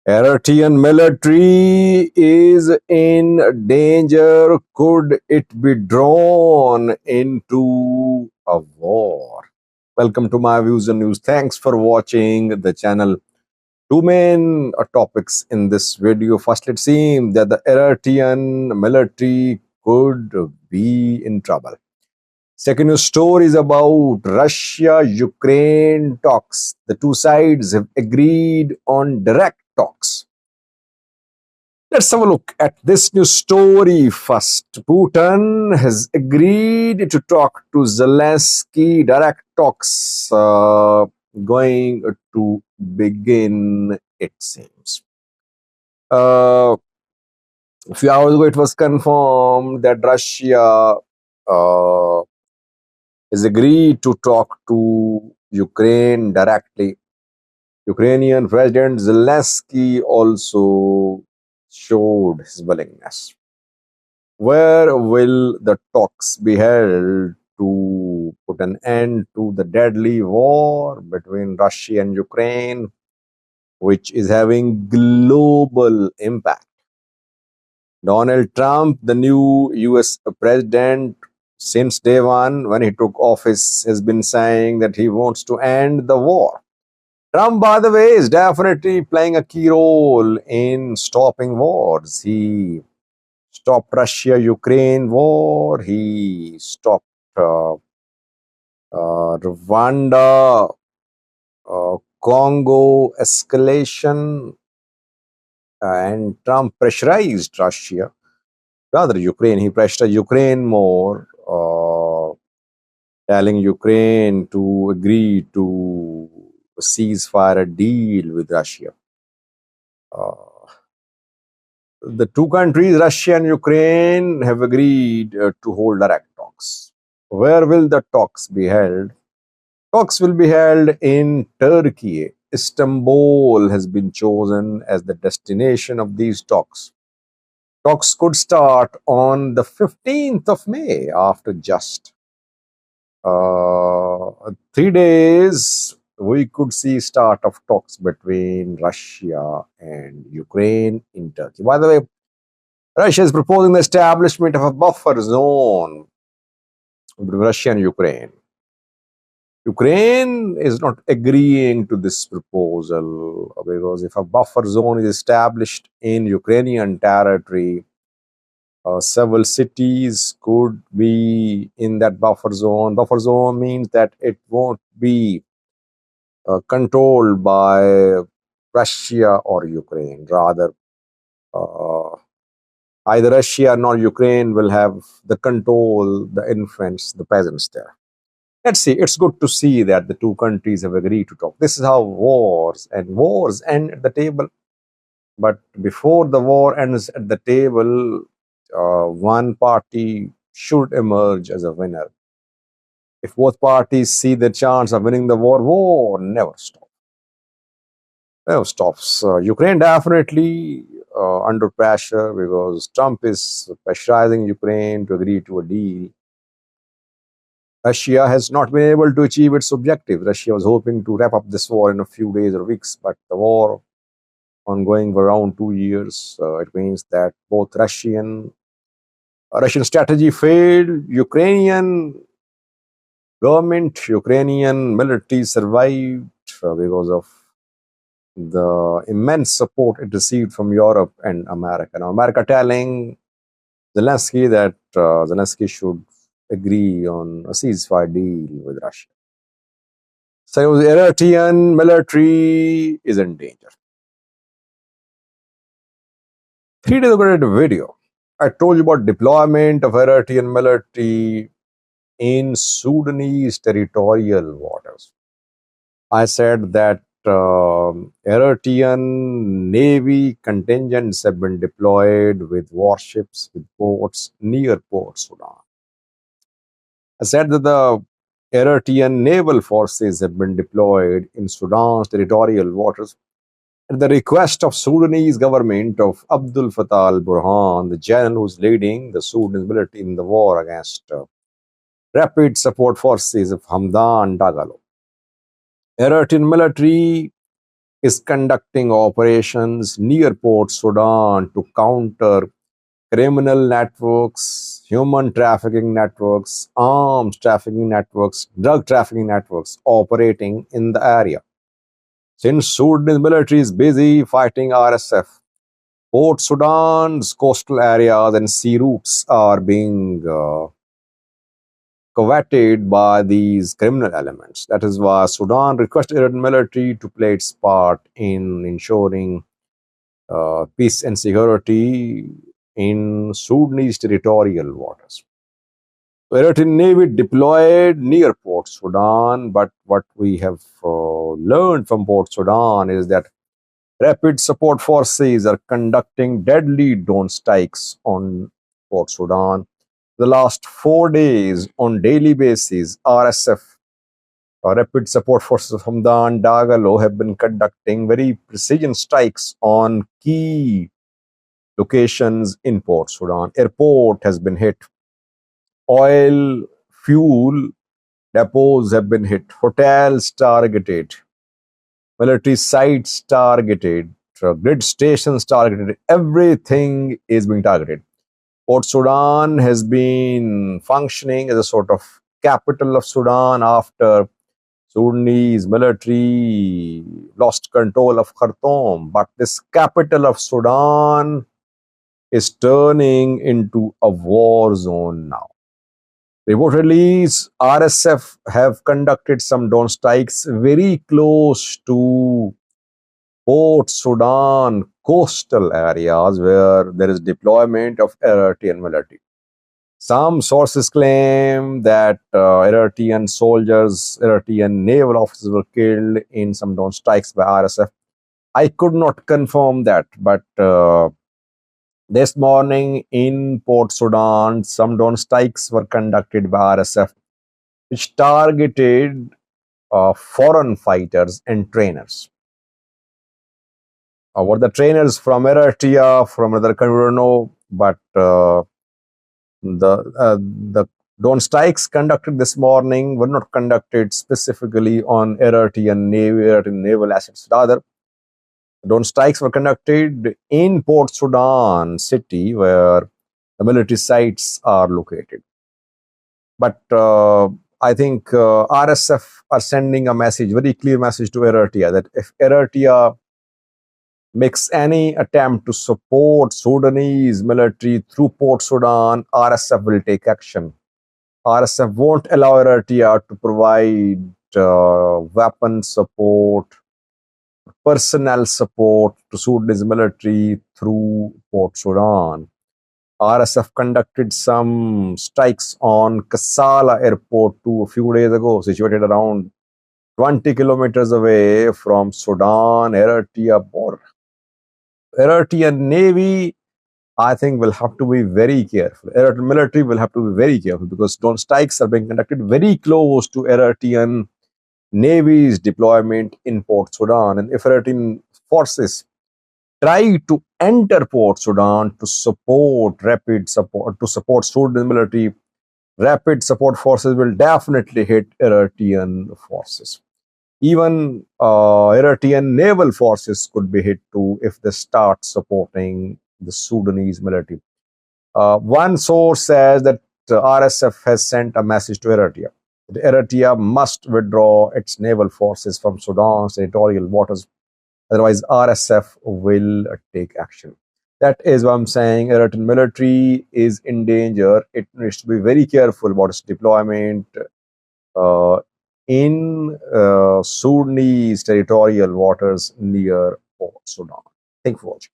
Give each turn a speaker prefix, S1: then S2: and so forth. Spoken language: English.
S1: Eritrean military is in danger. Could it be drawn into a war? Welcome to my views and news. Thanks for watching the channel. Two main topics in this video. First, it seems that the Eritrean military could be in trouble. Second news story is about Russia-Ukraine talks. The two sides have agreed on direct talks. Let's have a look at this news story first. Putin has agreed to talk to Zelensky. Direct talks going to begin, it seems. A few hours ago, it was confirmed that Russia has agreed to talk to Ukraine directly. Ukrainian President Zelensky also showed his willingness. Where will the talks be held to put an end to the deadly war between Russia and Ukraine, which is having global impact? Donald Trump, the new US president, since day one when he took office, has been saying that he wants to end the war. Trump, by the way, is definitely playing a key role in stopping wars. He stopped Russia-Ukraine war. He stopped Rwanda, Congo escalation, and Trump pressurized Russia, rather Ukraine. He pressured Ukraine more, telling Ukraine to agree to a ceasefire deal with Russia. The two countries, Russia and Ukraine, have agreed to hold direct talks. Where will the talks be held? Talks will be held in Turkey. Istanbul has been chosen as the destination of these talks. Talks could start on the 15th of May after just 3 days. We could see start of talks between Russia and Ukraine in Turkey. By the way, Russia is proposing the establishment of a buffer zone between Russia and Ukraine. Ukraine is not agreeing to this proposal because if a buffer zone is established in Ukrainian territory, several cities could be in that buffer zone. Buffer zone means that it won't be controlled by Russia or Ukraine. Rather, either Russia nor Ukraine will have the control, the influence, the presence there. Let's see. It's good to see that the two countries have agreed to talk. This is how wars end at the table. But before the war ends at the table, one party should emerge as a winner. If both parties see the chance of winning the war never stops. Never stops. Ukraine definitely under pressure because Trump is pressurizing Ukraine to agree to a deal. Russia has not been able to achieve its objective. Russia was hoping to wrap up this war in a few days or weeks, but the war ongoing for around 2 years. It means that both Russian strategy failed. Ukrainian government, Ukrainian military survived because of the immense support it received from Europe and America. Now, America telling Zelensky that Zelensky should agree on a ceasefire deal with Russia. So the Eritrean military is in danger. 3 days ago, I did a video. I told you about deployment of Eritrean military in Sudanese territorial waters. I said that Eritrean Navy contingents have been deployed with warships, with boats near Port Sudan. I said that the Eritrean naval forces have been deployed in Sudan's territorial waters at the request of Sudanese government of Abdul Fattah al-Burhan, the general who's leading the Sudanese military in the war against rapid support forces of Hamdan Dagalo. Eritrean military is conducting operations near Port Sudan to counter criminal networks, human trafficking networks, arms trafficking networks, drug trafficking networks operating in the area. Since Sudanese military is busy fighting RSF, Port Sudan's coastal areas and sea routes are being coveted by these criminal elements. That is why Sudan requested Iranian military to play its part in ensuring peace and security in Sudanese territorial waters. Eritrean Navy deployed near Port Sudan, but what we have learned from Port Sudan is that rapid support forces are conducting deadly drone strikes on Port Sudan. The last 4 days, on daily basis, RSF, Rapid Support Forces from Dan Dagalo, have been conducting very precision strikes on key locations in Port Sudan. Airport has been hit. Oil, fuel depots have been hit. Hotels targeted. Military sites targeted. Grid stations targeted. Everything is being targeted. Port Sudan has been functioning as a sort of capital of Sudan after Sudanese military lost control of Khartoum. But this capital of Sudan is turning into a war zone now. Reportedly, RSF have conducted some drone strikes very close to Port Sudan coastal areas where there is deployment of Eritrean military. Some sources claim that Eritrean soldiers, Eritrean naval officers were killed in some drone strikes by RSF. I could not confirm that, but this morning in Port Sudan, some drone strikes were conducted by RSF, which targeted foreign fighters and trainers. Were the trainers from Eritrea, from another country, we don't know, but the drone strikes conducted this morning were not conducted specifically on Eritrean naval assets. Rather, drone strikes were conducted in Port Sudan city, where the military sites are located. But I think RSF are sending a message, very clear message to Eritrea, that if Eritrea makes any attempt to support Sudanese military through Port Sudan, RSF will take action. RSF won't allow Eritrea to provide weapon support, personnel support to Sudanese military through Port Sudan. RSF conducted some strikes on Kassala airport a few days ago, situated around 20 kilometers away from Sudan Eritrea border. Eritrean Navy, I think, will have to be very careful. Eritrean military will have to be very careful because drone strikes are being conducted very close to Eritrean Navy's deployment in Port Sudan. And if Eritrean forces try to enter Port Sudan to support to support Sudan military, rapid support forces will definitely hit Eritrean forces. Even Eritrean naval forces could be hit too if they start supporting the Sudanese military. One source says that RSF has sent a message to Eritrea. Eritrea must withdraw its naval forces from Sudan's territorial waters. Otherwise, RSF will take action. That is what I'm saying. Eritrean military is in danger. It needs to be very careful about its deployment in Sudanese territorial waters near Port Sudan. Thank you for watching.